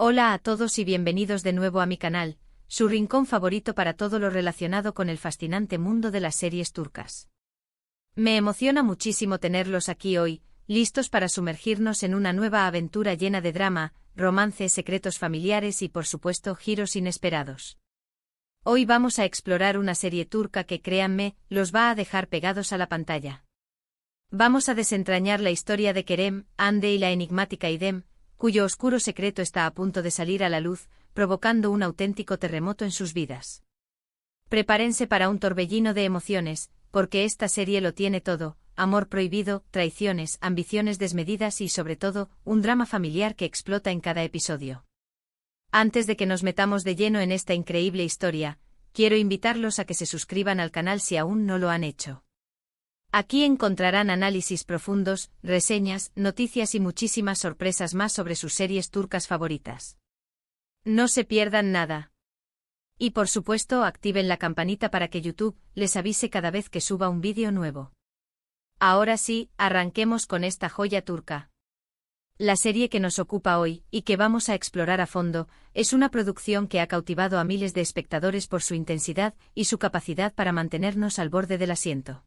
Hola a todos y bienvenidos de nuevo a mi canal, su rincón favorito para todo lo relacionado con el fascinante mundo de las series turcas. Me emociona muchísimo tenerlos aquí hoy, listos para sumergirnos en una nueva aventura llena de drama, romance, secretos familiares y por supuesto giros inesperados. Hoy vamos a explorar una serie turca que, créanme, los va a dejar pegados a la pantalla. Vamos a desentrañar la historia de Kerem, Hande y la enigmática Idem, cuyo oscuro secreto está a punto de salir a la luz, provocando un auténtico terremoto en sus vidas. Prepárense para un torbellino de emociones, porque esta serie lo tiene todo: amor prohibido, traiciones, ambiciones desmedidas y sobre todo, un drama familiar que explota en cada episodio. Antes de que nos metamos de lleno en esta increíble historia, quiero invitarlos a que se suscriban al canal si aún no lo han hecho. Aquí encontrarán análisis profundos, reseñas, noticias y muchísimas sorpresas más sobre sus series turcas favoritas. No se pierdan nada. Y por supuesto activen la campanita para que YouTube les avise cada vez que suba un vídeo nuevo. Ahora sí, arranquemos con esta joya turca. La serie que nos ocupa hoy, y que vamos a explorar a fondo, es una producción que ha cautivado a miles de espectadores por su intensidad y su capacidad para mantenernos al borde del asiento.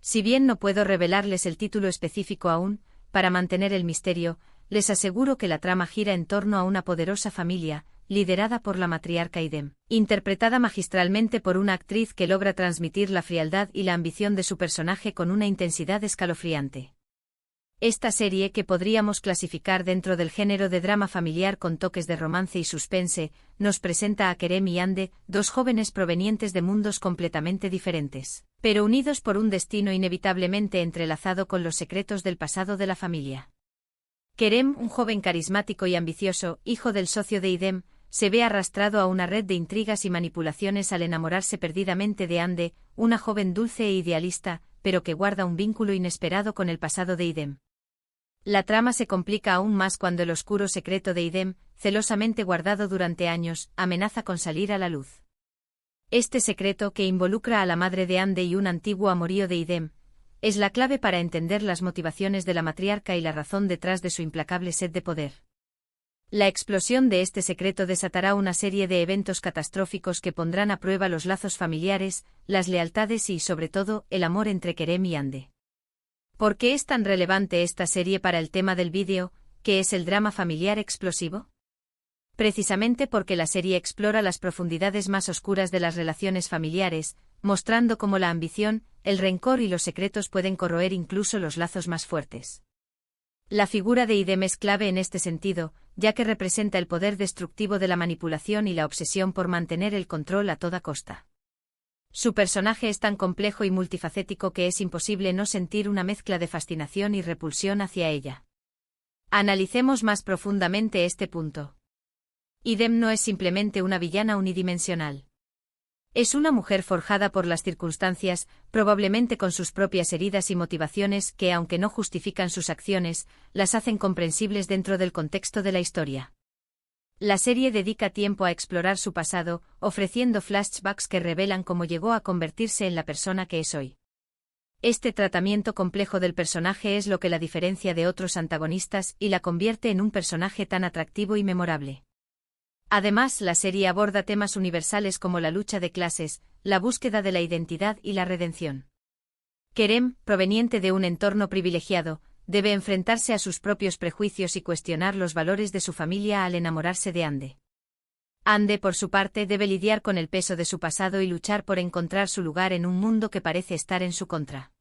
Si bien no puedo revelarles el título específico aún, para mantener el misterio, les aseguro que la trama gira en torno a una poderosa familia, liderada por la matriarca Idem, interpretada magistralmente por una actriz que logra transmitir la frialdad y la ambición de su personaje con una intensidad escalofriante. Esta serie, que podríamos clasificar dentro del género de drama familiar con toques de romance y suspense, nos presenta a Kerem y Hande, dos jóvenes provenientes de mundos completamente diferentes, pero unidos por un destino inevitablemente entrelazado con los secretos del pasado de la familia. Kerem, un joven carismático y ambicioso, hijo del socio de Idem, se ve arrastrado a una red de intrigas y manipulaciones al enamorarse perdidamente de Hande, una joven dulce e idealista, pero que guarda un vínculo inesperado con el pasado de Idem. La trama se complica aún más cuando el oscuro secreto de Idem, celosamente guardado durante años, amenaza con salir a la luz. Este secreto, que involucra a la madre de Hande y un antiguo amorío de Idem, es la clave para entender las motivaciones de la matriarca y la razón detrás de su implacable sed de poder. La explosión de este secreto desatará una serie de eventos catastróficos que pondrán a prueba los lazos familiares, las lealtades y, sobre todo, el amor entre Kerem y Hande. ¿Por qué es tan relevante esta serie para el tema del vídeo, que es el drama familiar explosivo? Precisamente porque la serie explora las profundidades más oscuras de las relaciones familiares, mostrando cómo la ambición, el rencor y los secretos pueden corroer incluso los lazos más fuertes. La figura de Idem es clave en este sentido, ya que representa el poder destructivo de la manipulación y la obsesión por mantener el control a toda costa. Su personaje es tan complejo y multifacético que es imposible no sentir una mezcla de fascinación y repulsión hacia ella. Analicemos más profundamente este punto. Idem no es simplemente una villana unidimensional. Es una mujer forjada por las circunstancias, probablemente con sus propias heridas y motivaciones que, aunque no justifican sus acciones, las hacen comprensibles dentro del contexto de la historia. La serie dedica tiempo a explorar su pasado, ofreciendo flashbacks que revelan cómo llegó a convertirse en la persona que es hoy. Este tratamiento complejo del personaje es lo que la diferencia de otros antagonistas y la convierte en un personaje tan atractivo y memorable. Además, la serie aborda temas universales como la lucha de clases, la búsqueda de la identidad y la redención. Kerem, proveniente de un entorno privilegiado, debe enfrentarse a sus propios prejuicios y cuestionar los valores de su familia al enamorarse de Hande. Hande, por su parte, debe lidiar con el peso de su pasado y luchar por encontrar su lugar en un mundo que parece estar en su contra.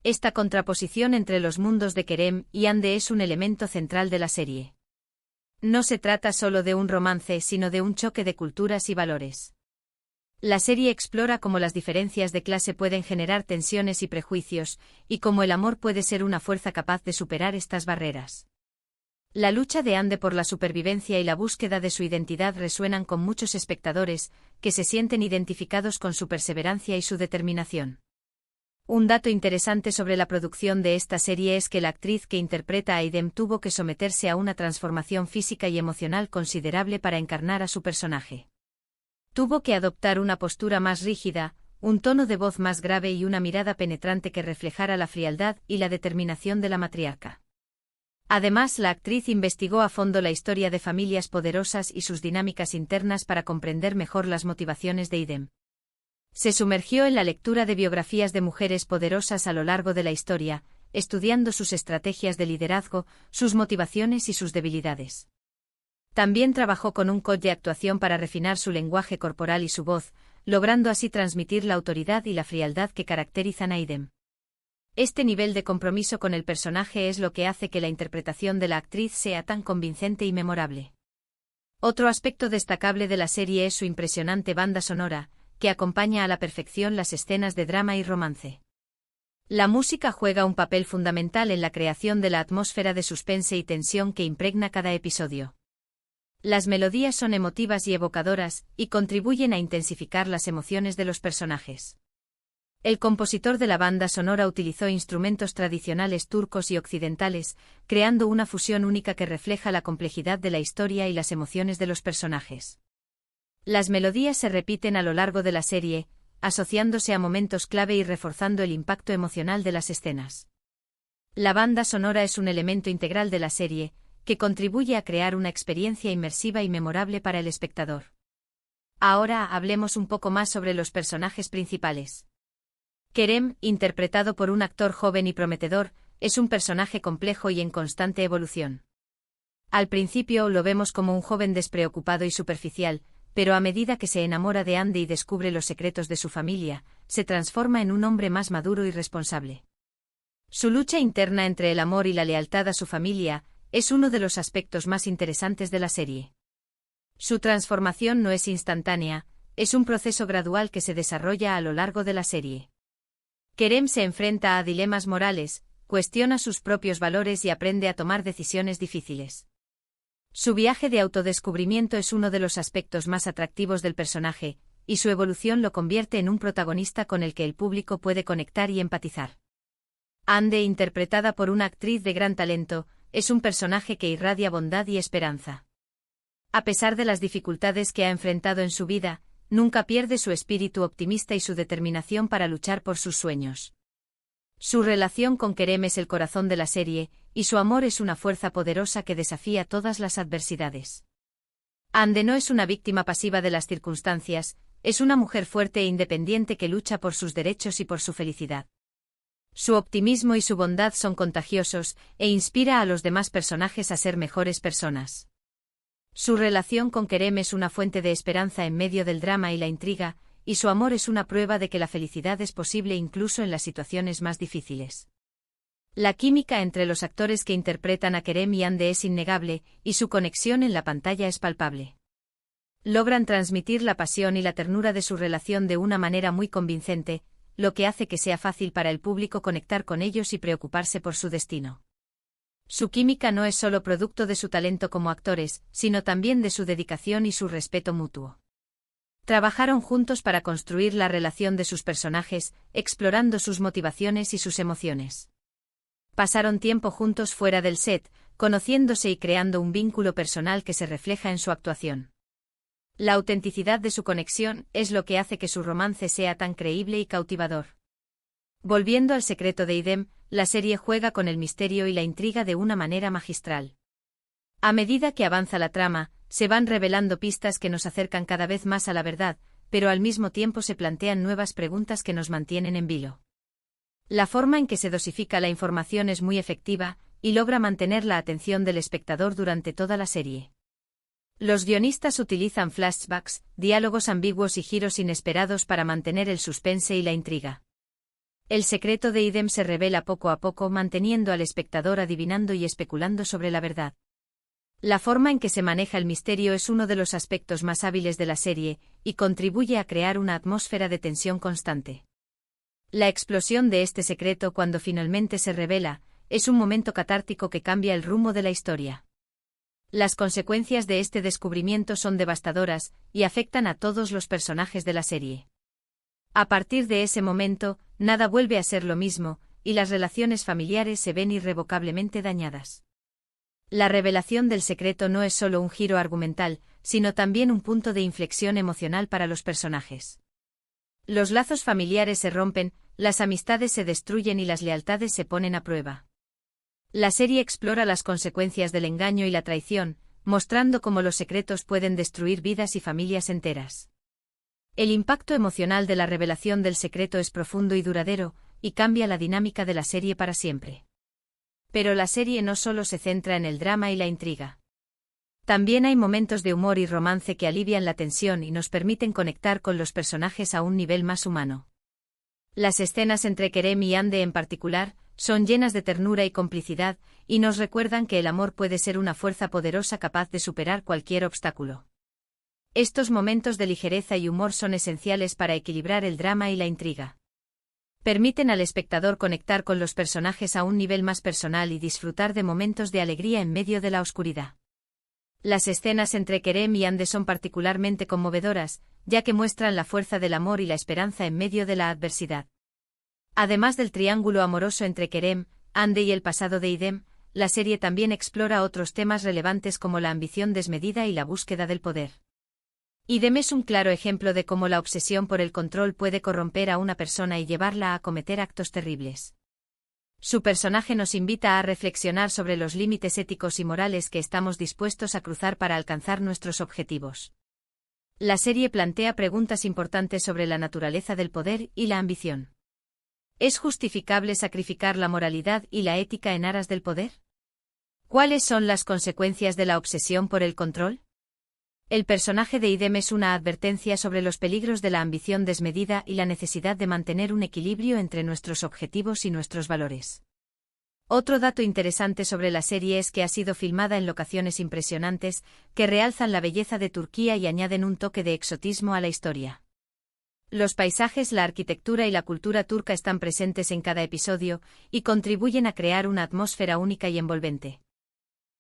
Esta contraposición entre los mundos de Kerem y Hande es un elemento central de la serie. No se trata solo de un romance, sino de un choque de culturas y valores. La serie explora cómo las diferencias de clase pueden generar tensiones y prejuicios, y cómo el amor puede ser una fuerza capaz de superar estas barreras. La lucha de Hande por la supervivencia y la búsqueda de su identidad resuenan con muchos espectadores, que se sienten identificados con su perseverancia y su determinación. Un dato interesante sobre la producción de esta serie es que la actriz que interpreta a Idem tuvo que someterse a una transformación física y emocional considerable para encarnar a su personaje. Tuvo que adoptar una postura más rígida, un tono de voz más grave y una mirada penetrante que reflejara la frialdad y la determinación de la matriarca. Además, la actriz investigó a fondo la historia de familias poderosas y sus dinámicas internas para comprender mejor las motivaciones de Idem. Se sumergió en la lectura de biografías de mujeres poderosas a lo largo de la historia, estudiando sus estrategias de liderazgo, sus motivaciones y sus debilidades. También trabajó con un coach de actuación para refinar su lenguaje corporal y su voz, logrando así transmitir la autoridad y la frialdad que caracterizan a Idem. Este nivel de compromiso con el personaje es lo que hace que la interpretación de la actriz sea tan convincente y memorable. Otro aspecto destacable de la serie es su impresionante banda sonora, que acompaña a la perfección las escenas de drama y romance. La música juega un papel fundamental en la creación de la atmósfera de suspense y tensión que impregna cada episodio. Las melodías son emotivas y evocadoras, y contribuyen a intensificar las emociones de los personajes. El compositor de la banda sonora utilizó instrumentos tradicionales turcos y occidentales, creando una fusión única que refleja la complejidad de la historia y las emociones de los personajes. Las melodías se repiten a lo largo de la serie, asociándose a momentos clave y reforzando el impacto emocional de las escenas. La banda sonora es un elemento integral de la serie, que contribuye a crear una experiencia inmersiva y memorable para el espectador. Ahora hablemos un poco más sobre los personajes principales. Kerem, interpretado por un actor joven y prometedor, es un personaje complejo y en constante evolución. Al principio lo vemos como un joven despreocupado y superficial, pero a medida que se enamora de Andy y descubre los secretos de su familia, se transforma en un hombre más maduro y responsable. Su lucha interna entre el amor y la lealtad a su familia es uno de los aspectos más interesantes de la serie. Su transformación no es instantánea, es un proceso gradual que se desarrolla a lo largo de la serie. Kerem se enfrenta a dilemas morales, cuestiona sus propios valores y aprende a tomar decisiones difíciles. Su viaje de autodescubrimiento es uno de los aspectos más atractivos del personaje, y su evolución lo convierte en un protagonista con el que el público puede conectar y empatizar. Ande, interpretada por una actriz de gran talento, es un personaje que irradia bondad y esperanza. A pesar de las dificultades que ha enfrentado en su vida, nunca pierde su espíritu optimista y su determinación para luchar por sus sueños. Su relación con Kerem es el corazón de la serie, y su amor es una fuerza poderosa que desafía todas las adversidades. Ande no es una víctima pasiva de las circunstancias, es una mujer fuerte e independiente que lucha por sus derechos y por su felicidad. Su optimismo y su bondad son contagiosos, e inspira a los demás personajes a ser mejores personas. Su relación con Kerem es una fuente de esperanza en medio del drama y la intriga, y su amor es una prueba de que la felicidad es posible incluso en las situaciones más difíciles. La química entre los actores que interpretan a Kerem y Ande es innegable, y su conexión en la pantalla es palpable. Logran transmitir la pasión y la ternura de su relación de una manera muy convincente, lo que hace que sea fácil para el público conectar con ellos y preocuparse por su destino. Su química no es solo producto de su talento como actores, sino también de su dedicación y su respeto mutuo. Trabajaron juntos para construir la relación de sus personajes, explorando sus motivaciones y sus emociones. Pasaron tiempo juntos fuera del set, conociéndose y creando un vínculo personal que se refleja en su actuación. La autenticidad de su conexión es lo que hace que su romance sea tan creíble y cautivador. Volviendo al secreto de Idem, la serie juega con el misterio y la intriga de una manera magistral. A medida que avanza la trama, se van revelando pistas que nos acercan cada vez más a la verdad, pero al mismo tiempo se plantean nuevas preguntas que nos mantienen en vilo. La forma en que se dosifica la información es muy efectiva, y logra mantener la atención del espectador durante toda la serie. Los guionistas utilizan flashbacks, diálogos ambiguos y giros inesperados para mantener el suspense y la intriga. El secreto de Idem se revela poco a poco, manteniendo al espectador adivinando y especulando sobre la verdad. La forma en que se maneja el misterio es uno de los aspectos más hábiles de la serie, y contribuye a crear una atmósfera de tensión constante. La explosión de este secreto cuando finalmente se revela, es un momento catártico que cambia el rumbo de la historia. Las consecuencias de este descubrimiento son devastadoras, y afectan a todos los personajes de la serie. A partir de ese momento, nada vuelve a ser lo mismo, y las relaciones familiares se ven irrevocablemente dañadas. La revelación del secreto no es solo un giro argumental, sino también un punto de inflexión emocional para los personajes. Los lazos familiares se rompen, las amistades se destruyen y las lealtades se ponen a prueba. La serie explora las consecuencias del engaño y la traición, mostrando cómo los secretos pueden destruir vidas y familias enteras. El impacto emocional de la revelación del secreto es profundo y duradero, y cambia la dinámica de la serie para siempre. Pero la serie no solo se centra en el drama y la intriga. También hay momentos de humor y romance que alivian la tensión y nos permiten conectar con los personajes a un nivel más humano. Las escenas entre Kerem y Hande en particular, son llenas de ternura y complicidad, y nos recuerdan que el amor puede ser una fuerza poderosa capaz de superar cualquier obstáculo. Estos momentos de ligereza y humor son esenciales para equilibrar el drama y la intriga. Permiten al espectador conectar con los personajes a un nivel más personal y disfrutar de momentos de alegría en medio de la oscuridad. Las escenas entre Kerem y Hande son particularmente conmovedoras, ya que muestran la fuerza del amor y la esperanza en medio de la adversidad. Además del triángulo amoroso entre Kerem, Hande y el pasado de Idem, la serie también explora otros temas relevantes como la ambición desmedida y la búsqueda del poder. Idem es un claro ejemplo de cómo la obsesión por el control puede corromper a una persona y llevarla a cometer actos terribles. Su personaje nos invita a reflexionar sobre los límites éticos y morales que estamos dispuestos a cruzar para alcanzar nuestros objetivos. La serie plantea preguntas importantes sobre la naturaleza del poder y la ambición. ¿Es justificable sacrificar la moralidad y la ética en aras del poder? ¿Cuáles son las consecuencias de la obsesión por el control? El personaje de Idem es una advertencia sobre los peligros de la ambición desmedida y la necesidad de mantener un equilibrio entre nuestros objetivos y nuestros valores. Otro dato interesante sobre la serie es que ha sido filmada en locaciones impresionantes, que realzan la belleza de Turquía y añaden un toque de exotismo a la historia. Los paisajes, la arquitectura y la cultura turca están presentes en cada episodio, y contribuyen a crear una atmósfera única y envolvente.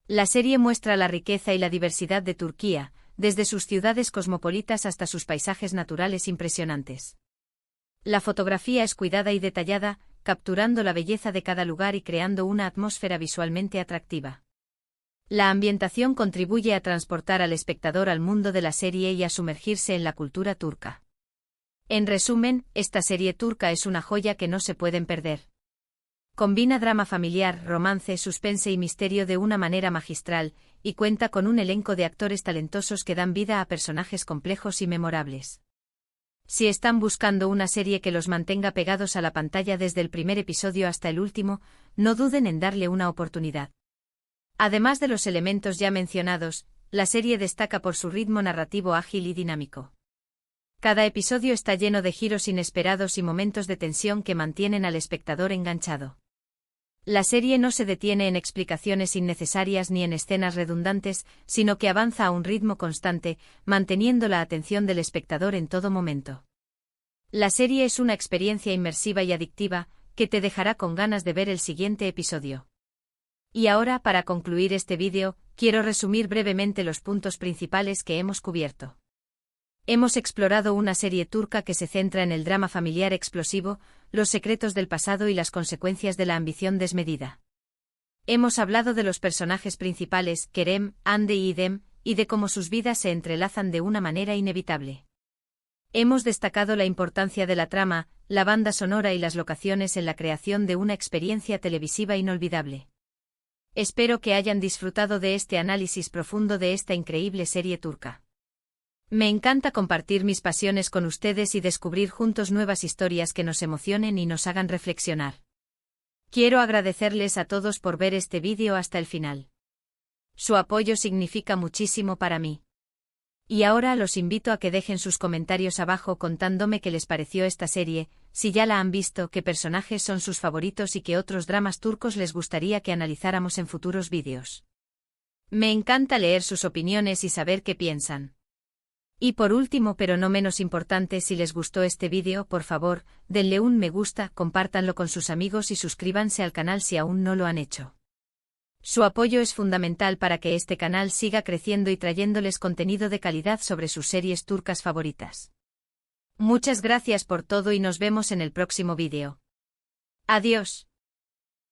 La serie muestra la riqueza y la diversidad de Turquía, desde sus ciudades cosmopolitas hasta sus paisajes naturales impresionantes. La fotografía es cuidada y detallada, capturando la belleza de cada lugar y creando una atmósfera visualmente atractiva. La ambientación contribuye a transportar al espectador al mundo de la serie y a sumergirse en la cultura turca. En resumen, esta serie turca es una joya que no se pueden perder. Combina drama familiar, romance, suspense y misterio de una manera magistral, y cuenta con un elenco de actores talentosos que dan vida a personajes complejos y memorables. Si están buscando una serie que los mantenga pegados a la pantalla desde el primer episodio hasta el último, no duden en darle una oportunidad. Además de los elementos ya mencionados, la serie destaca por su ritmo narrativo ágil y dinámico. Cada episodio está lleno de giros inesperados y momentos de tensión que mantienen al espectador enganchado. La serie no se detiene en explicaciones innecesarias ni en escenas redundantes, sino que avanza a un ritmo constante, manteniendo la atención del espectador en todo momento. La serie es una experiencia inmersiva y adictiva, que te dejará con ganas de ver el siguiente episodio. Y ahora, para concluir este vídeo, quiero resumir brevemente los puntos principales que hemos cubierto. Hemos explorado una serie turca que se centra en el drama familiar explosivo, los secretos del pasado y las consecuencias de la ambición desmedida. Hemos hablado de los personajes principales, Kerem, Hande y Idem, y de cómo sus vidas se entrelazan de una manera inevitable. Hemos destacado la importancia de la trama, la banda sonora y las locaciones en la creación de una experiencia televisiva inolvidable. Espero que hayan disfrutado de este análisis profundo de esta increíble serie turca. Me encanta compartir mis pasiones con ustedes y descubrir juntos nuevas historias que nos emocionen y nos hagan reflexionar. Quiero agradecerles a todos por ver este vídeo hasta el final. Su apoyo significa muchísimo para mí. Y ahora los invito a que dejen sus comentarios abajo contándome qué les pareció esta serie, si ya la han visto, qué personajes son sus favoritos y qué otros dramas turcos les gustaría que analizáramos en futuros vídeos. Me encanta leer sus opiniones y saber qué piensan. Y por último, pero no menos importante, si les gustó este vídeo, por favor, denle un me gusta, compártanlo con sus amigos y suscríbanse al canal si aún no lo han hecho. Su apoyo es fundamental para que este canal siga creciendo y trayéndoles contenido de calidad sobre sus series turcas favoritas. Muchas gracias por todo y nos vemos en el próximo vídeo. Adiós.